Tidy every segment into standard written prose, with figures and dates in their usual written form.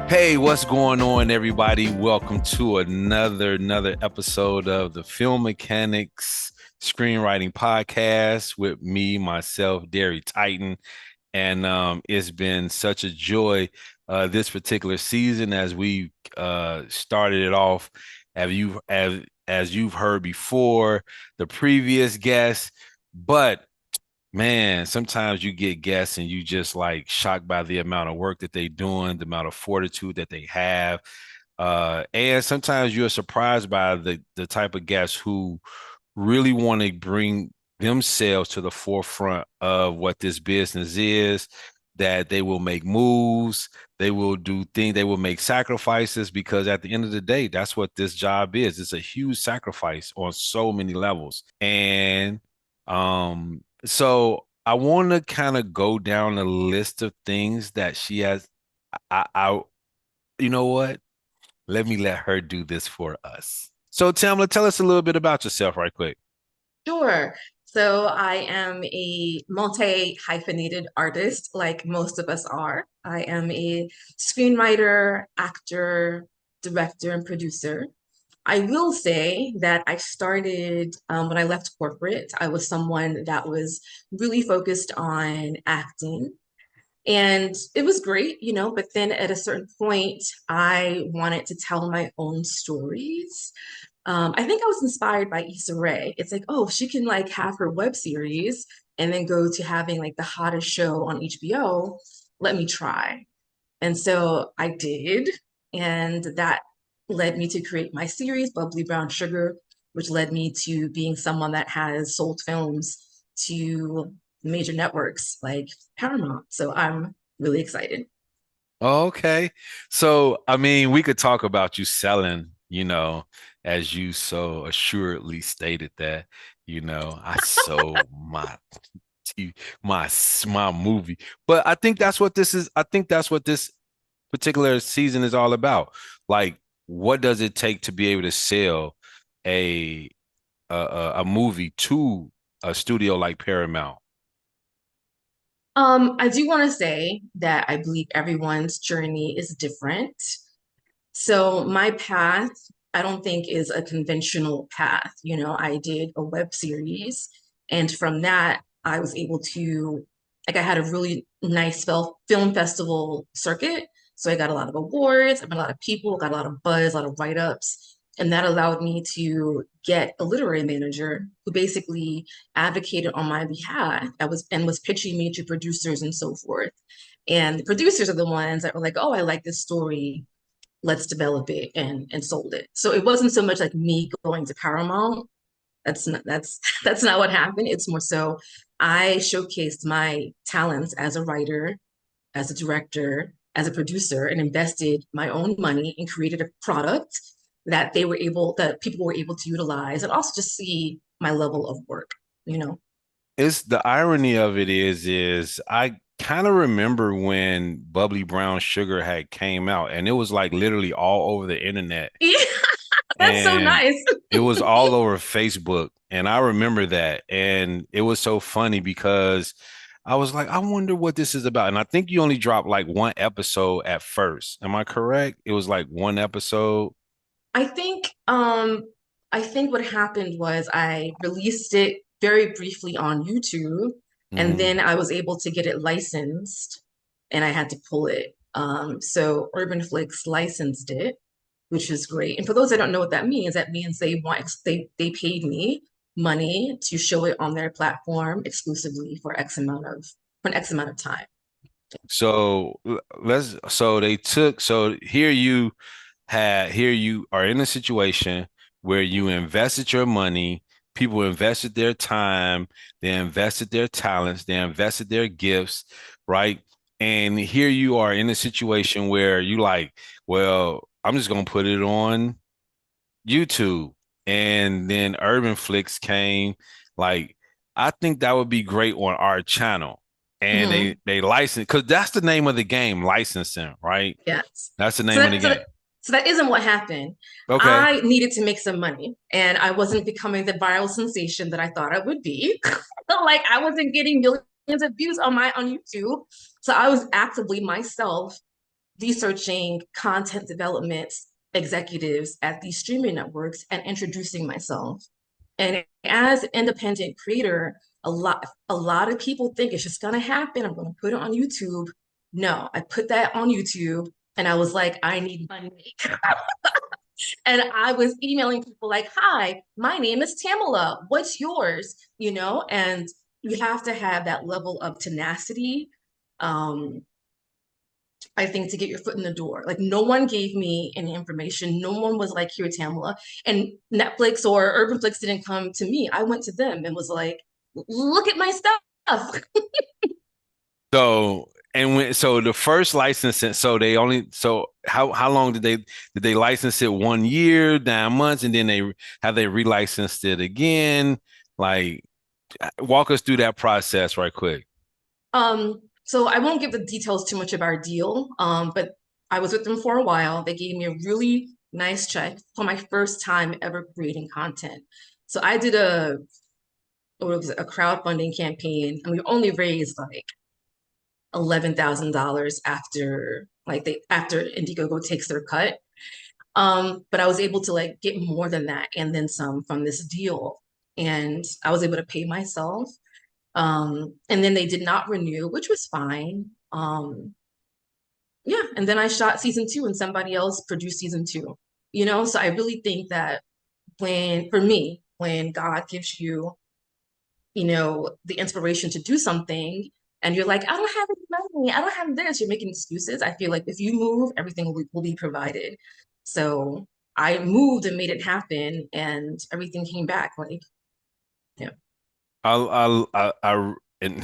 Hey, what's going on, everybody? Welcome to another episode of the Film Mechanics Screenwriting Podcast with me, myself, Derry Titan. And it's been such a joy this particular season as we started it off. As you've heard before, the previous guests, but man, sometimes you get guests and you just like shocked by the amount of work that they're doing, the amount of fortitude that they have. And sometimes you're surprised by the type of guests who really want to bring themselves to the forefront of what this business is, that they will make moves, they will do things, they will make sacrifices, because at the end of the day, that's what this job is. It's a huge sacrifice on so many levels. And so I want to kind of go down a list of things that she has. I you know what? Let her do this for us. So Tamala, tell us a little bit about yourself right quick. Sure. So I am a multi-hyphenated artist, like most of us are. I am a screenwriter, actor, director, and producer. I will say that I started when I left corporate. I was someone that was really focused on acting. And it was great, but then at a certain point, I wanted to tell my own stories. I think I was inspired by Issa Rae. It's like, oh, she can like have her web series and then go to having like the hottest show on HBO. Let me try. And so I did. And that led me to create my series, Bubbly Brown Sugar, which led me to being someone that has sold films to major networks like Paramount. So I'm really excited. Okay. So, I mean, we could talk about you selling, as you so assuredly stated that, I sold my movie. But I think that's what this is. I think that's what this particular season is all about. Like, what does it take to be able to sell a a movie to a studio like Paramount? I do want to say that I believe everyone's journey is different. So my path, I don't think is a conventional path. I did a web series, and from that, I was able to, like, I had a really nice film festival circuit. So I got a lot of awards, I met a lot of people, got a lot of buzz, a lot of write-ups, and that allowed me to get a literary manager who basically advocated on my behalf. I was pitching me to producers and so forth. And the producers are the ones that were like, "Oh, I like this story, let's develop it," and sold it. So it wasn't so much like me going to Paramount. That's not what happened. It's more so I showcased my talents as a writer, as a director, as a producer, and invested my own money and created a product that people were able to utilize and also just see my level of work, you know. It's the irony of it is I kind of remember when Bubbly Brown Sugar had came out, and it was like literally all over the internet, Yeah, that's so and nice. it was all over Facebook. And I remember that. And it was so funny because I was like, I wonder what this is about. And I think you only dropped like one episode at first. Am I correct? It was like one episode. I think I think what happened was I released it very briefly on YouTube, and then Mhm. I was able to get it licensed, and I had to pull it. So Urban Flicks licensed it, which is great. And for those that don't know what that means they paid me money to show it on their platform exclusively for an X amount of time. So so they took, so here you are in a situation where you invested your money, people invested their time, they invested their talents, they invested their gifts, right? And here you are in a situation where you like, well, I'm just gonna put it on YouTube. And then Urban Flicks came. Like, I think that would be great on our channel. And Mhm. they license, because that's the name of the game, licensing, right? Yes. That's the So name of the that, so game. that so that isn't what happened. Okay. I needed to make some money and I wasn't becoming the viral sensation that I thought I would be. Like I wasn't getting millions of views on YouTube. So I was actively myself researching content development executives at these streaming networks and introducing myself. And as an independent creator, a lot of people think it's just gonna happen. I'm gonna put it on YouTube. No, I put that on YouTube and I was like, I need money. And I was emailing people like, hi, my name is Tamala. What's yours? And you have to have that level of tenacity. Um, I think to get your foot in the door. Like no one gave me any information. No one was like, here, Tamala. And Netflix or Urbanflix didn't come to me. I went to them and was like, look at my stuff. So and when so the first licensing, so they only so how long did they license it? 1 year, 9 months, and then they have they relicensed it again? Like walk us through that process right quick. So I won't give the details too much of our deal, but I was with them for a while. They gave me a really nice check for my first time ever creating content. So I did what was it, a crowdfunding campaign, and we only raised like $11,000 after Indiegogo takes their cut. But I was able to like get more than that and then some from this deal, and I was able to pay myself. And then they did not renew, which was fine. Yeah, and then I shot season two and somebody else produced season two. So I really think that for me, when God gives you, the inspiration to do something and you're like, I don't have any money, I don't have this, you're making excuses. I feel like if you move, everything will be provided. So I moved and made it happen and everything came back. Like, yeah. And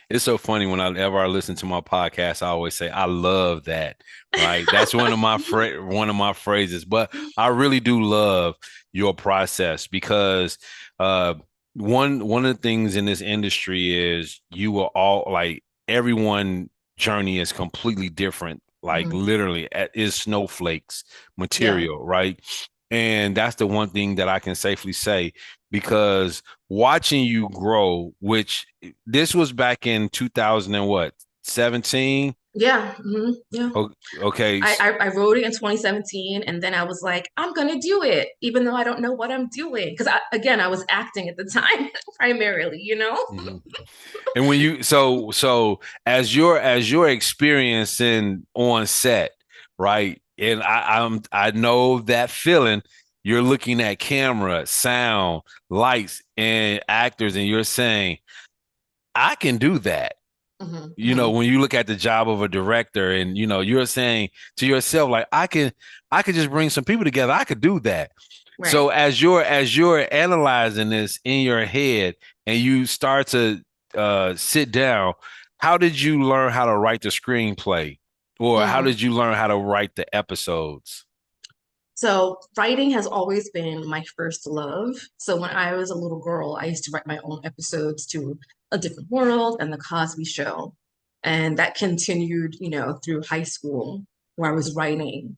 it's so funny whenever I listen to my podcast, I always say I love that, right? That's one of my phrases, but I really do love your process because uh one of the things in this industry is you will all like everyone journey is completely different, like Mhm. literally is snowflakes Yeah. material, right? And that's the one thing that I can safely say because watching you grow, which this was back in 2000 and what, 17? Yeah. Yeah. Okay. I wrote it in 2017 and then I was like, I'm gonna do it, even though I don't know what I'm doing. Because again, I was acting at the time primarily. Mhm. And when you so as you're experiencing on set, right? And I know that feeling. You're looking at camera, sound, lights, and actors, and you're saying, I can do that. Hmm. When you look at the job of a director and you're saying to yourself, like, I could just bring some people together. I could do that. Right. So as you're analyzing this in your head and you start to sit down, how did you learn how to write the screenplay? Or how Mm. did you learn how to write the episodes? So writing has always been my first love. So when I was a little girl, I used to write my own episodes to A Different World and The Cosby Show. And that continued, through high school where I was writing.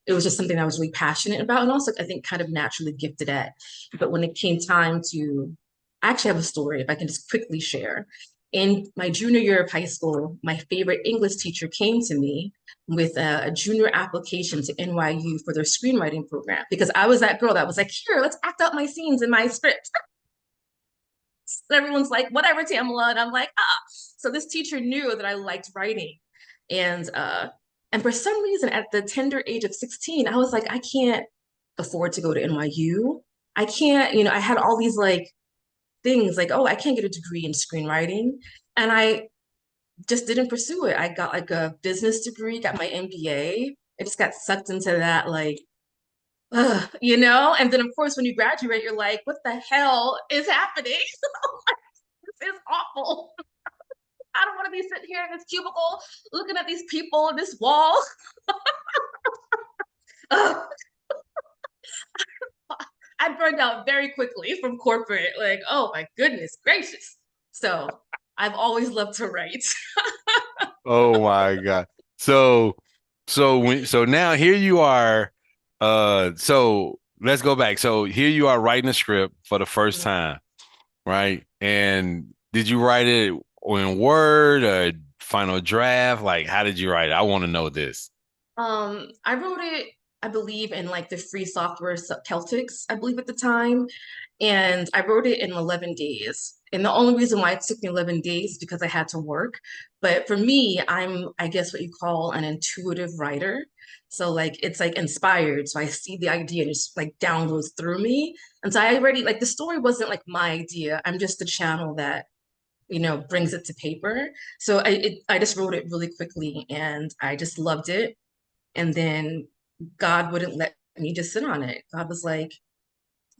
It was just something I was really passionate about and also I think kind of naturally gifted at. But when it came time I actually have a story if I can just quickly share. In my junior year of high school, my favorite English teacher came to me with a junior application to NYU for their screenwriting program because I was that girl that was like, here, let's act out my scenes in my script. Everyone's like, whatever, Tamala. And I'm like, ah. So this teacher knew that I liked writing. And for some reason, at the tender age of 16, I was like, I can't afford to go to NYU. I can't, I had all these like things like, oh, I can't get a degree in screenwriting. And I just didn't pursue it. I got like a business degree, got my MBA. I just got sucked into that, like, and then of course when you graduate, you're like, what the hell is happening? This is awful. I don't want to be sitting here in this cubicle looking at these people in this wall. I burned out very quickly from corporate. Like, oh my goodness gracious. So I've always loved to write. Oh my God. So so now here you are. So let's go back. So here you are writing a script for the first time, right? And did you write it in Word or Final Draft? Like, how did you write it? I want to know this. I wrote it, I believe, in like the free software Celtics, I believe at the time. And I wrote it in 11 days. And the only reason why it took me 11 days is because I had to work. But for me, I guess, what you call an intuitive writer. So like it's like inspired. So I see the idea and it's like downloads through me. And so I already like the story wasn't like my idea. I'm just the channel that, brings it to paper. So I just wrote it really quickly and I just loved it. And then God wouldn't let me just sit on it. God was like,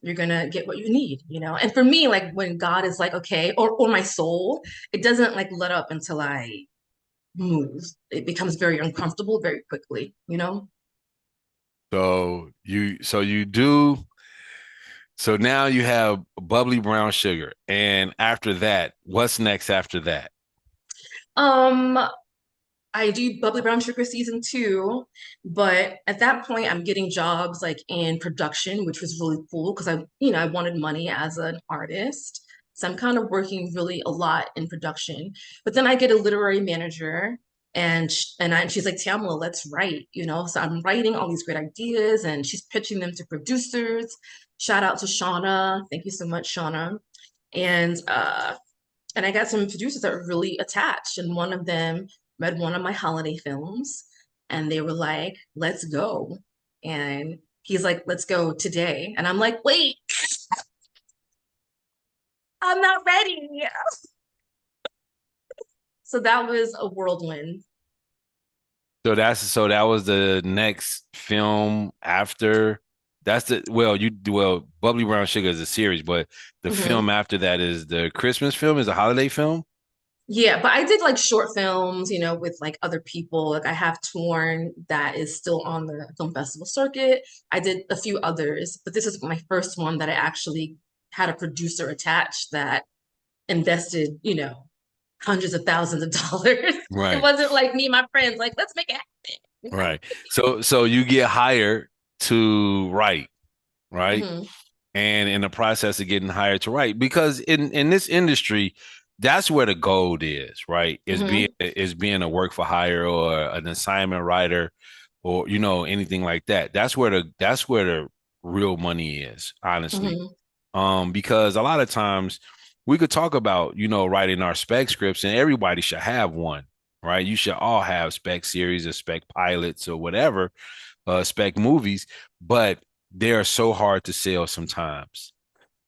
you're gonna get what you need. And for me, like when God is like, okay, or my soul, it doesn't like let up until I move. It becomes very uncomfortable very quickly. So now you have Bubbly Brown Sugar. And after that, what's next after that? Um, I do Bubbly Brown Sugar season two, but at that point, I'm getting jobs like in production, which was really cool because I wanted money as an artist. So I'm kind of working really a lot in production. But then I get a literary manager, and she's like, Tamala, let's write. So I'm writing all these great ideas, and she's pitching them to producers. Shout out to Shauna. Thank you so much, Shauna. And and I got some producers that were really attached, and one of them read one of my holiday films, and they were like, "Let's go." And he's like, "Let's go today." And I'm like, "Wait, I'm not ready." So that was a whirlwind. So that was the next film after. That's the Bubbly Brown Sugar is a series, but the Mhm. film after that is the Christmas film, is a holiday film. Yeah, but I did like short films, with like other people. Like I have Torn that is still on the film festival circuit. I did a few others, but this is my first one that I actually had a producer attached that invested, hundreds of thousands of dollars. It Right, wasn't like me and my friends, like, let's make it happen. right. So you get hired to write, right? Hmm. And in the process of getting hired to write, because in this industry, that's where the gold is, right? Hmm. Is being a work for hire or an assignment writer, or anything like that. That's where the real money is, honestly. Hmm. Because a lot of times we could talk about writing our spec scripts, and everybody should have one, right? You should all have spec series or spec pilots or whatever, spec movies, but they are so hard to sell sometimes,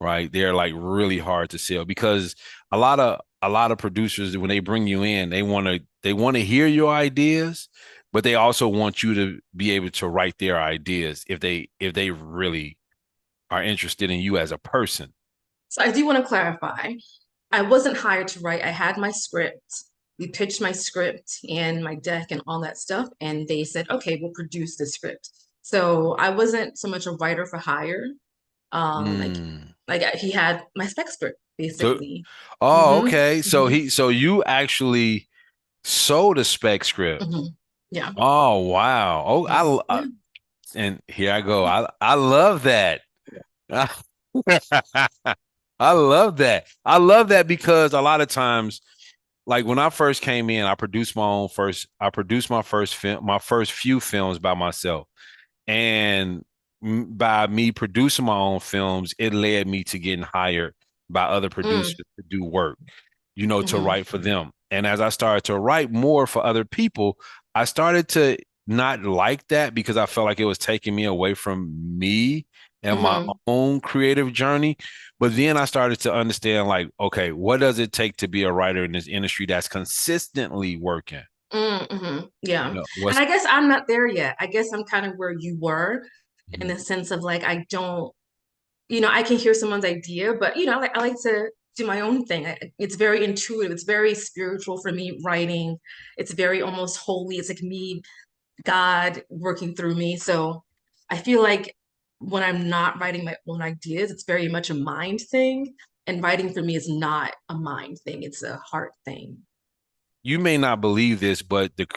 right? They're like really hard to sell because a lot of producers, when they bring you in, they want to hear your ideas, but they also want you to be able to write their ideas if they really are interested in you as a person. So I do want to clarify. I wasn't hired to write. I had my script. We pitched my script and my deck and all that stuff, and they said, "Okay, we'll produce the script." So I wasn't so much a writer for hire. Um, like, Mm. like he had my spec script So, basically. oh, Hmm. okay. So Hmm. you actually sold a spec script. Hmm. Yeah. Oh, wow. Oh, Mhm. Yeah. and here I go. I love that. I love that. I love that because a lot of times, like when I first came in, I produced my first film, my first few films by myself. And by me producing my own films, it led me to getting hired by other producers Mm. to do work, to Hmm. write for them. And as I started to write more for other people, I started to not like that because I felt like it was taking me away from me and my Hmm. own creative journey. But then I started to understand, like, okay, what does it take to be a writer in this industry that's consistently working? Hmm. Yeah. And What's I guess I'm not there yet. I guess I'm kind of where you were in Mhm. the sense of like, I don't, I can hear someone's idea, but I like to do my own thing. It's very intuitive. It's very spiritual for me writing. It's very almost holy. It's like me, God working through me. So I feel like when I'm not writing my own ideas, it's very much a mind thing. And writing for me is not a mind thing. It's a heart thing. You may not believe this, but the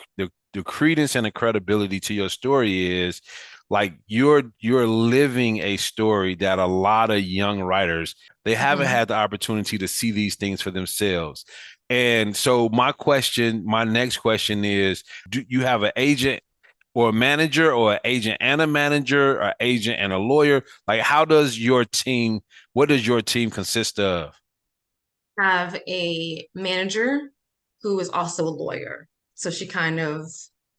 credence and the credibility to your story is like you're living a story that a lot of young writers, they haven't Hmm. had the opportunity to see these things for themselves. And so my next question is, do you have an agent? or a manager or an agent and a manager, or agent and a lawyer? Like, how does your team, what does your team consist of? Have a manager who is also a lawyer. So she kind of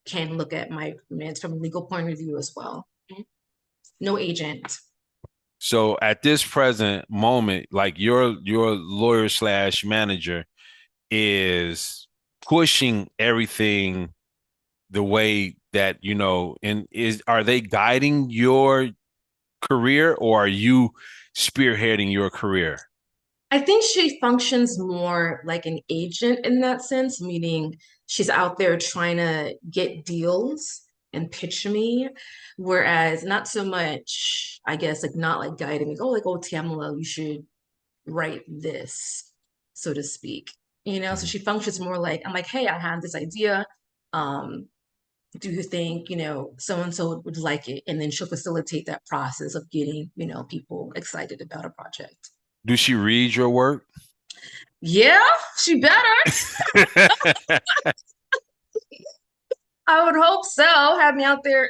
can look at my meds from a legal point of view as well. No agent. So at this present moment, like your lawyer slash manager is pushing everything the way that and is are they guiding your career, or are you spearheading your career? I think she functions more like an agent in that sense, meaning she's out there trying to get deals and pitch me. Whereas not so much, I guess, like not like guiding me, oh, like, oh, Tamala, you should write this, so to speak. So Mhm. she functions more like, I'm like, hey, I have this idea. Um, do you think, so and so would like it? And then she'll facilitate that process of getting, people excited about a project. Do she read your work? Yeah, she better. I would hope so. Have me out there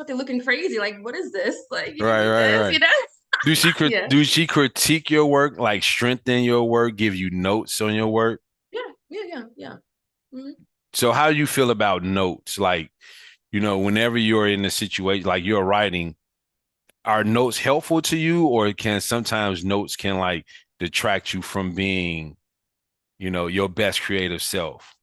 looking crazy. Like, what is this? Like, you can Right, do right, this, right. Yeah, Do she critique your work, like strengthen your work, give you notes on your work? yeah, yeah, yeah, yeah. Mhm. So how do you feel about notes? Like, whenever you're in a situation like you're writing, are notes helpful to you, or can sometimes notes can like detract you from being, your best creative self?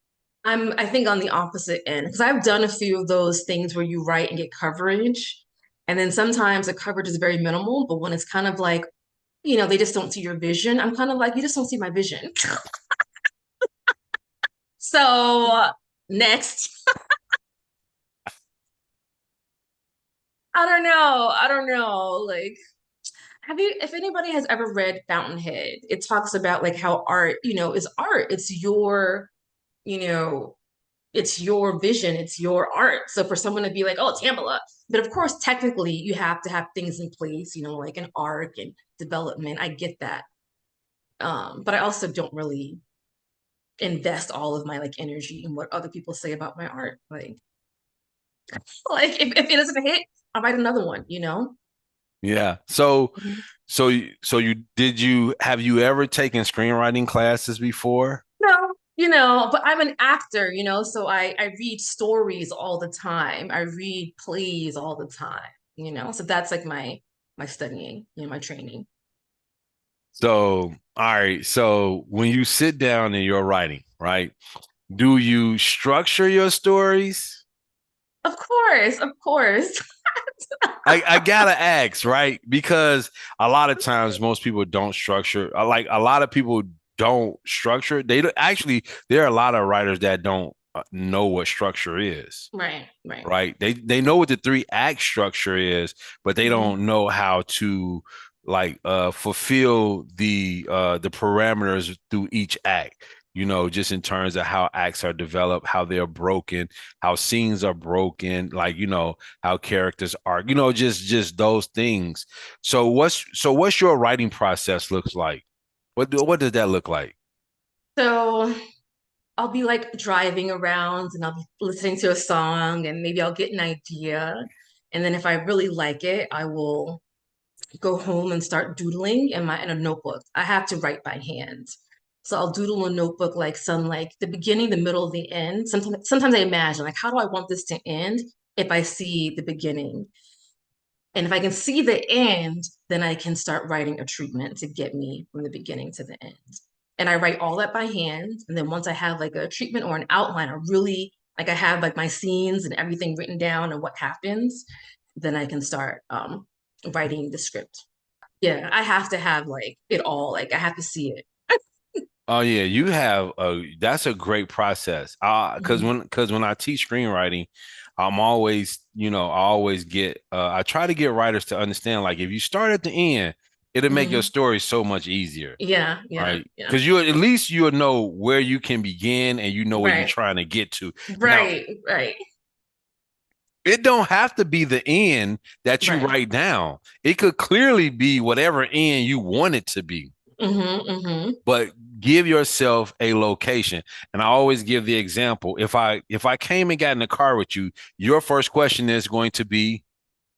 I think on the opposite end because I've done a few of those things where you write and get coverage, and then sometimes the coverage is very minimal, but when it's kind of like, they just don't see your vision. I'm kind of like, you just don't see my vision. So next, I don't know. I don't know. Like, if anybody has ever read Fountainhead, it talks about like how art, is art. You know, it's your vision, it's your art. So for someone to be like, oh, Tamala, but of course, technically, you have to have things in place, like an arc and development. I get that. But I also don't really invest all of my like energy in what other people say about my art. Like if it doesn't hit, I'll write another one. Yeah. So Mhm. you have you ever taken screenwriting classes before? No, but I'm an actor, so I read stories all the time. I read plays all the time. So that's like my studying, my training. So, all right. So when you sit down and you're writing, right? Do you structure your stories? Of course, of course. I gotta ask, right? Because a lot of times most people don't structure. Like a lot of people don't structure. Actually, there are a lot of writers that don't know what structure is. Right, right. Right? They know what the three act structure is, but they Mhm. don't know how to like fulfill the parameters through each act. Just in terms of how acts are developed, how they're broken, how scenes are broken, like how characters are, just those things. So what's your writing process looks like? What does that look like? So I'll be like driving around and I'll be listening to a song and maybe I'll get an idea. And then if I really like it, I will go home and start doodling in a notebook. I have to write by hand. So I'll doodle a notebook like some like the beginning, the middle, the end. Sometimes I imagine like how do I want this to end if I see the beginning? And if I can see the end, then I can start writing a treatment to get me from the beginning to the end. And I write all that by hand. And then once I have like a treatment or an outline, I really like I have like my scenes and everything written down and what happens, then I can start writing the script. Yeah, I have to have like it all. Like I have to see it. Oh yeah, that's a great process. Because Mhm. when I teach screenwriting, I always get I try to get writers to understand like if you start at the end, it'll make your Mhm. story so much easier, Yeah, yeah, right? yeah. Because you at least you'll know where you can begin and you know where you're Right, trying to get to. Now, right, right, it don't have to be the end that you right. write down. It could clearly be whatever end you want it to be. But give yourself a location. And I always give the example. If I came and got in the car with you, your first question is going to be,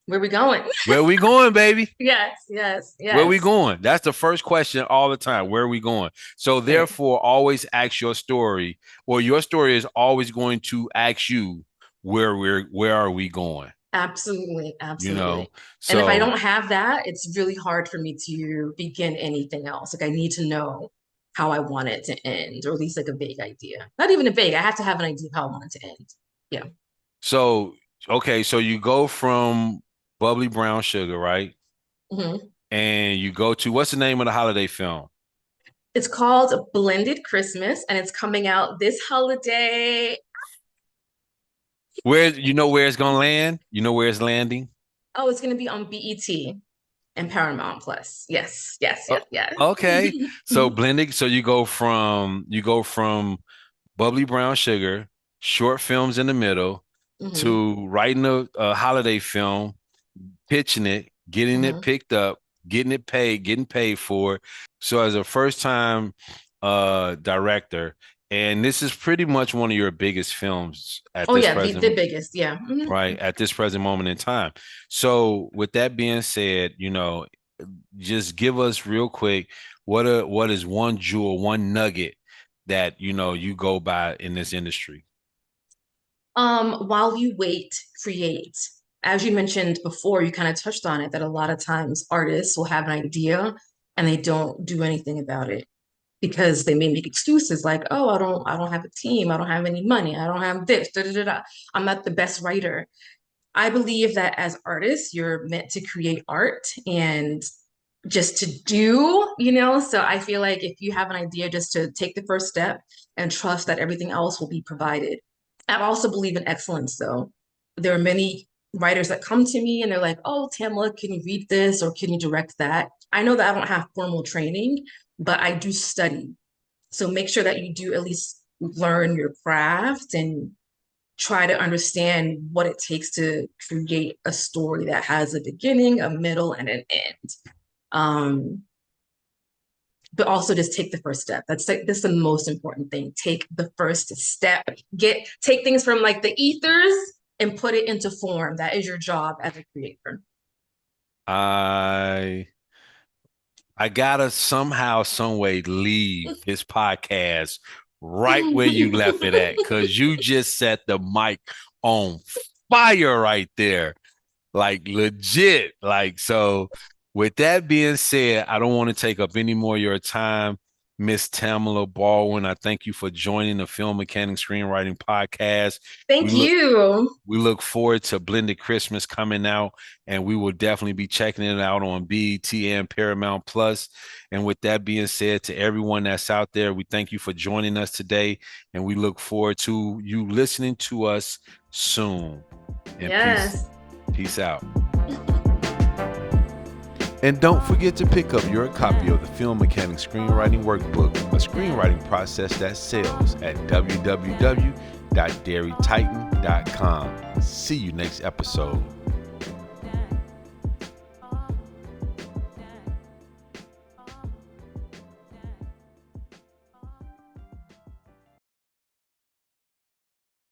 Where we going? where are we going, baby? Yes, yes, Where are we yes. going? That's the first question all the time. Where are we going? So Right. therefore, always ask your story, or your story is always going to ask you where are we going? Absolutely, You know? absolutely. And if I So don't have that, it's really hard for me to begin anything else. Like I need to know how I want it to end, or at least like a vague idea. Not even a vague, I have to have an idea of how I want it to end. Yeah. so okay, so you go from Bubbly Brown Sugar, right? hmm And you go to, what's the name of the holiday film? It's called Blended Christmas, and it's coming out this holiday. Where you know where it's gonna land? You know where it's landing? Oh, it's going to be on BET and Paramount Plus. Yes, yes, Oh, yes, yes. okay. So blending, so you go from Bubbly Brown Sugar, short films in the middle, hmm to writing a holiday film, pitching it, getting it hmm picked up, getting it paid, getting paid for it. So as a first time director, and this is pretty much one of your biggest films at Oh this yeah, the present, biggest. Yeah. right, at this present moment in time. So with that being said, just give us real quick what is one jewel, one nugget that you go by in this industry. While you wait, create. As you mentioned before, you kind of touched on it that a lot of times artists will have an idea and they don't do anything about it because they may make excuses like, oh, I don't have a team, I don't have any money, I don't have this, da, da, da, da. I'm not the best writer. I believe that as artists, you're meant to create art and just to do. So I feel like if you have an idea, just to take the first step and trust that everything else will be provided. I also believe in excellence, though. There are many writers that come to me and they're like, oh, Tamala, can you read this or can you direct that? I know that I don't have formal training, but I do study. So make sure that you do at least learn your craft and try to understand what it takes to create a story that has a beginning, a middle, and an end. Um, but also just take the first step. That's the most important thing. Take the first step. Take things from like the ethers and put it into form. That is your job as a creator. I I gotta somehow, some way leave this podcast right where you left it at, because you just set the mic on fire right there. Like legit. Like, so with that being said, I don't want to take up any more of your time. Miss Tamala Baldwin, I thank you for joining the Film Mechanics Screenwriting Podcast. We Thank look you. we look forward to Blended Christmas coming out, and we will definitely be checking it out on BET and Paramount Plus. And with that being said, to everyone that's out there, we thank you for joining us today, and we look forward to you listening to us soon. And Yes. peace out. And don't forget to pick up your copy of the Film Mechanics Screenwriting Workbook, a screenwriting process that sells at www.dairytitan.com. See you next episode.